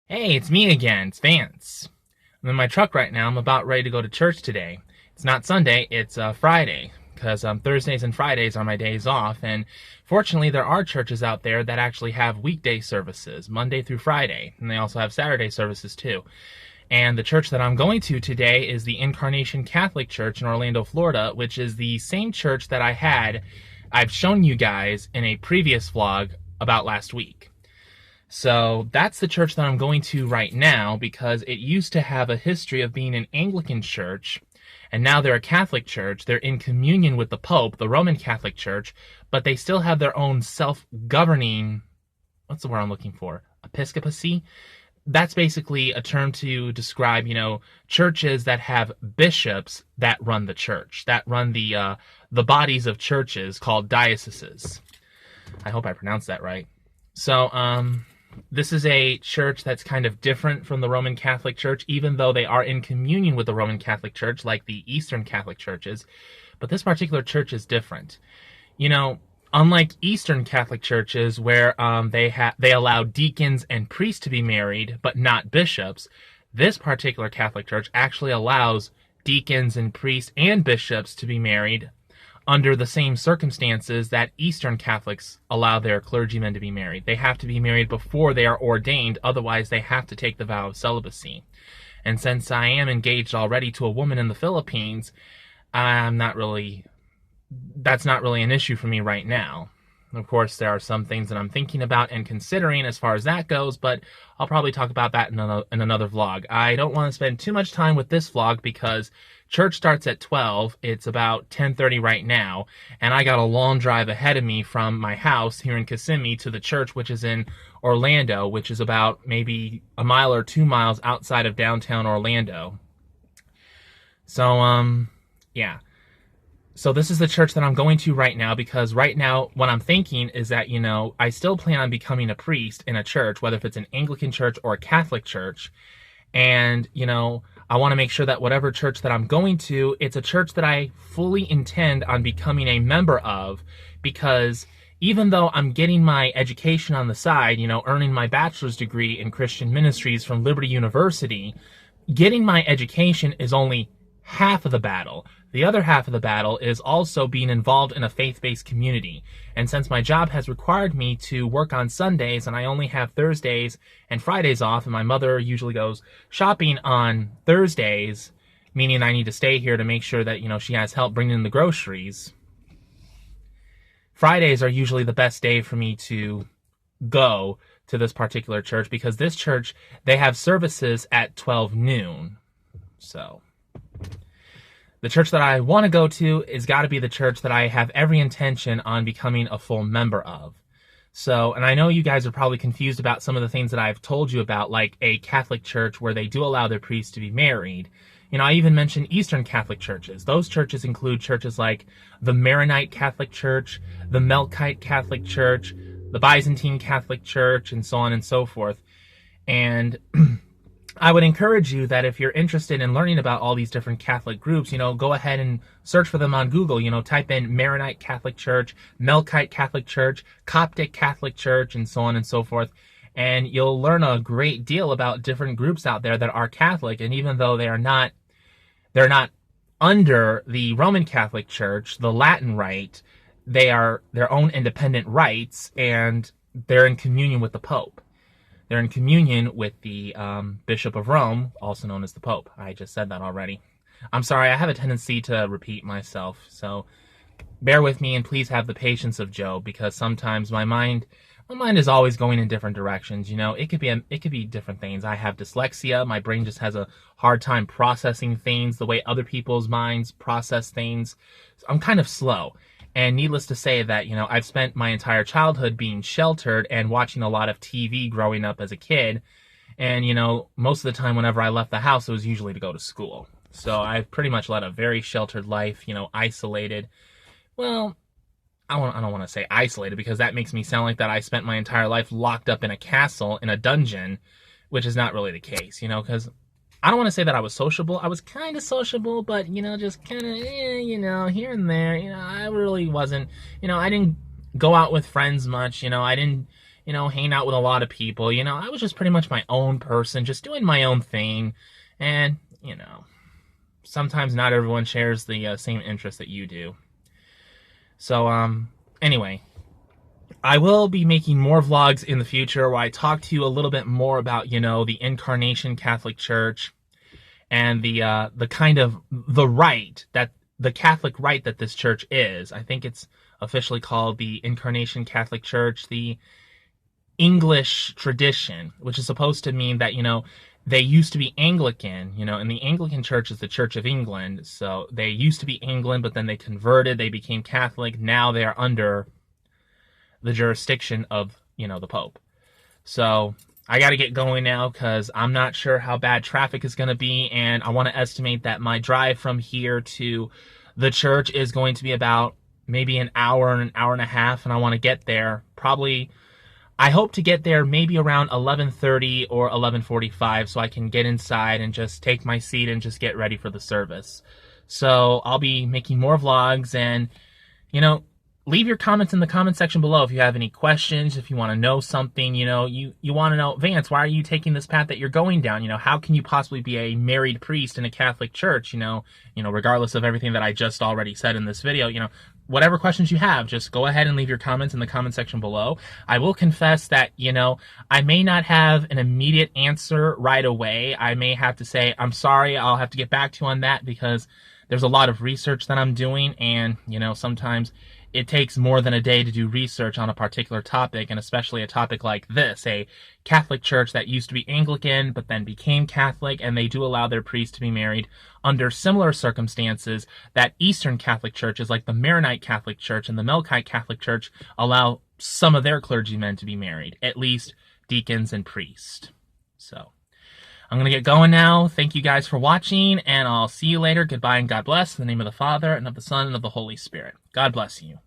Hey, it's me again. It's Vance. I'm in my truck right now. I'm about ready to go to church today. It's not Sunday, it's Friday, because Thursdays and Fridays are my days off. And fortunately, there are churches out there that actually have weekday services, Monday through Friday. And they also have Saturday services too. And the church that I'm going to today is the Incarnation Catholic Church in Orlando, Florida, which is the same church that I've shown you guys in a previous vlog about last week. So that's the church that I'm going to right now because it used to have a history of being an Anglican church, and now they're a Catholic church. They're in communion with the Pope, the Roman Catholic Church, but they still have their own self-governing, what's the word I'm looking for? Episcopacy? That's basically a term to describe, churches that have bishops that run the church, that run the bodies of churches called dioceses. I hope I pronounced that right. So, this is a church that's kind of different from the Roman Catholic Church, even though they are in communion with the Roman Catholic Church, like the Eastern Catholic churches. But this particular church is different. Unlike Eastern Catholic churches, where they allow deacons and priests to be married, but not bishops, this particular Catholic church actually allows deacons and priests and bishops to be married under the same circumstances that Eastern Catholics allow their clergymen to be married. They have to be married before they are ordained, otherwise they have to take the vow of celibacy. And since I am engaged already to a woman in the Philippines, that's not really an issue for me right now. Of course, there are some things that I'm thinking about and considering as far as that goes, but I'll probably talk about that in another vlog. I don't want to spend too much time with this vlog because church starts at 12. It's about 10:30 right now, and I got a long drive ahead of me from my house here in Kissimmee to the church, which is in Orlando, which is about maybe a mile or 2 miles outside of downtown Orlando. So, yeah. So this is the church that I'm going to right now because right now what I'm thinking is that, I still plan on becoming a priest in a church, whether if it's an Anglican church or a Catholic church. And, I want to make sure that whatever church that I'm going to, it's a church that I fully intend on becoming a member of, because even though I'm getting my education on the side, earning my bachelor's degree in Christian ministries from Liberty University, getting my education is only half of the battle. The other half of the battle is also being involved in a faith-based community. And since my job has required me to work on Sundays and I only have Thursdays and Fridays off, and my mother usually goes shopping on Thursdays, meaning I need to stay here to make sure that, she has help bringing in the groceries, Fridays are usually the best day for me to go to this particular church because this church, they have services at 12 noon. So the church that I want to go to is got to be the church that I have every intention on becoming a full member of. So, and I know you guys are probably confused about some of the things that I've told you about, like a Catholic church where they do allow their priests to be married. I even mentioned Eastern Catholic churches. Those churches include churches like the Maronite Catholic Church, the Melkite Catholic Church, the Byzantine Catholic Church, and so on and so forth. And I would encourage you that if you're interested in learning about all these different Catholic groups, go ahead and search for them on Google. Type in Maronite Catholic Church, Melkite Catholic Church, Coptic Catholic Church, and so on and so forth. And you'll learn a great deal about different groups out there that are Catholic. And even though they're not under the Roman Catholic Church, the Latin Rite, they are their own independent rites, and they're in communion with the Pope. They're in communion with the Bishop of Rome, also known as the Pope. I just said that already. I'm sorry, I have a tendency to repeat myself, so bear with me and please have the patience of Job, because sometimes my mind is always going in different directions. It could be different things. I have dyslexia. My brain just has a hard time processing things the way other people's minds process things. So I'm kind of slow. And needless to say that, I've spent my entire childhood being sheltered and watching a lot of TV growing up as a kid. And, most of the time whenever I left the house, it was usually to go to school. So I've pretty much led a very sheltered life, isolated. Well, I don't want to say isolated because that makes me sound like that I spent my entire life locked up in a castle, in a dungeon, which is not really the case, because I don't want to say that I was sociable. I was kind of sociable, but, just kind of, here and there. I really wasn't, I didn't go out with friends much. I didn't, hanging out with a lot of people. I was just pretty much my own person, just doing my own thing. And, sometimes not everyone shares the same interests that you do. So, anyway, I will be making more vlogs in the future where I talk to you a little bit more about, the Incarnation Catholic Church and the kind of the Catholic rite that this church is. I think it's officially called the Incarnation Catholic Church, the English tradition, which is supposed to mean that, they used to be Anglican, and the Anglican Church is the Church of England. So they used to be England, but then they converted, they became Catholic. Now they are under the jurisdiction of, the Pope. So I got to get going now because I'm not sure how bad traffic is going to be. And I want to estimate that my drive from here to the church is going to be about maybe an hour and a half. And I want to get there probably, I hope to get there maybe around 11:30 or 11:45 so I can get inside and just take my seat and just get ready for the service. So I'll be making more vlogs and, leave your comments in the comment section below if you have any questions, if you want to know something, you want to know, Vance, why are you taking this path that you're going down? How can you possibly be a married priest in a Catholic church, regardless of everything that I just already said in this video, whatever questions you have, just go ahead and leave your comments in the comment section below. I will confess that, I may not have an immediate answer right away. I may have to say, I'm sorry, I'll have to get back to you on that because there's a lot of research that I'm doing and, sometimes it takes more than a day to do research on a particular topic, and especially a topic like this, a Catholic church that used to be Anglican but then became Catholic, and they do allow their priests to be married under similar circumstances that Eastern Catholic churches like the Maronite Catholic Church and the Melkite Catholic Church allow some of their clergymen to be married, at least deacons and priests. So I'm going to get going now. Thank you guys for watching, and I'll see you later. Goodbye and God bless. In the name of the Father, and of the Son, and of the Holy Spirit. God bless you.